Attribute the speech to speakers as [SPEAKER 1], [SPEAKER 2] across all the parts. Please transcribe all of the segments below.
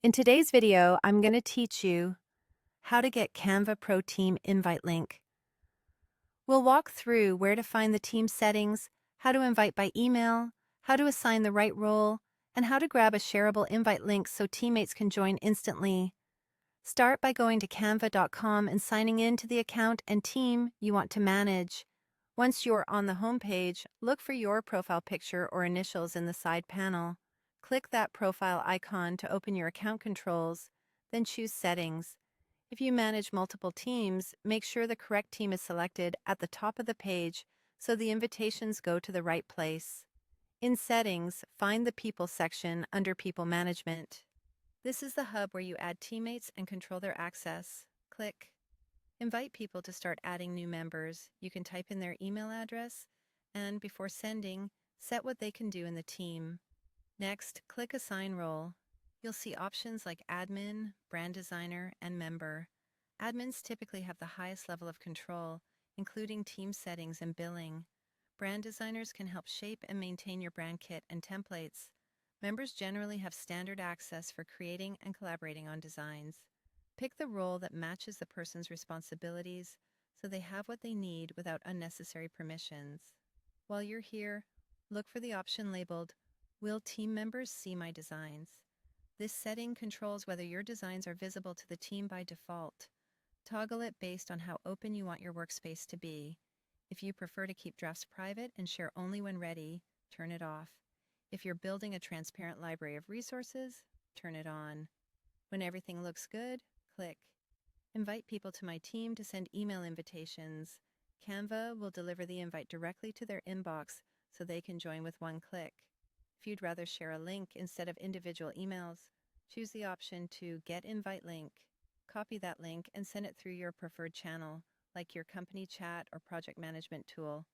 [SPEAKER 1] In today's video, I'm going to teach you how to get Canva Pro Team invite link. We'll walk through where to find the team settings, how to invite by email, how to assign the right role, and how to grab a shareable invite link so teammates can join instantly. Start by going to canva.com and signing in to the account and team you want to manage. Once you're on the home page, look for your profile picture or initials in the side panel. Click that profile icon to open your account controls, then choose Settings. If you manage multiple teams, make sure the correct team is selected at the top of the page so the invitations go to the right place. In Settings, find the People section under People Management. This is the hub where you add teammates and control their access. Click Invite people to start adding new members. You can type in their email address and, before sending, set what they can do in the team. Next, click Assign Role. You'll see options like Admin, Brand Designer, and Member. Admins typically have the highest level of control, including team settings and billing. Brand designers can help shape and maintain your brand kit and templates. Members generally have standard access for creating and collaborating on designs. Pick the role that matches the person's responsibilities so they have what they need without unnecessary permissions. While you're here, look for the option labeled Will Team Members See My Designs? This setting controls whether your designs are visible to the team by default. Toggle it based on how open you want your workspace to be. If you prefer to keep drafts private and share only when ready, turn it off. If you're building a transparent library of resources, turn it on. When everything looks good, click Invite people to my team to send email invitations. Canva will deliver the invite directly to their inbox so they can join with one click. If you'd rather share a link instead of individual emails, choose the option to Get Invite Link. Copy that link and send it through your preferred channel, like your company chat or project management tool.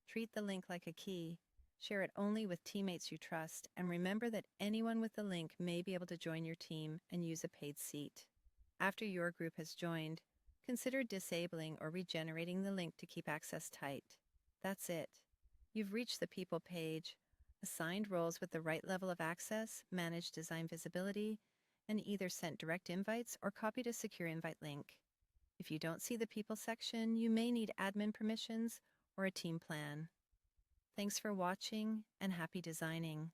[SPEAKER 1] Treat the link like a key. Share it only with teammates you trust, and remember that anyone with the link may be able to join your team and use a paid seat. After your group has joined, consider disabling or regenerating the link to keep access tight. That's it. You've reached the People page, assigned roles with the right level of access, managed design visibility, and either sent direct invites or copied a secure invite link. If you don't see the People section, you may need admin permissions or a team plan. Thanks for watching and happy designing.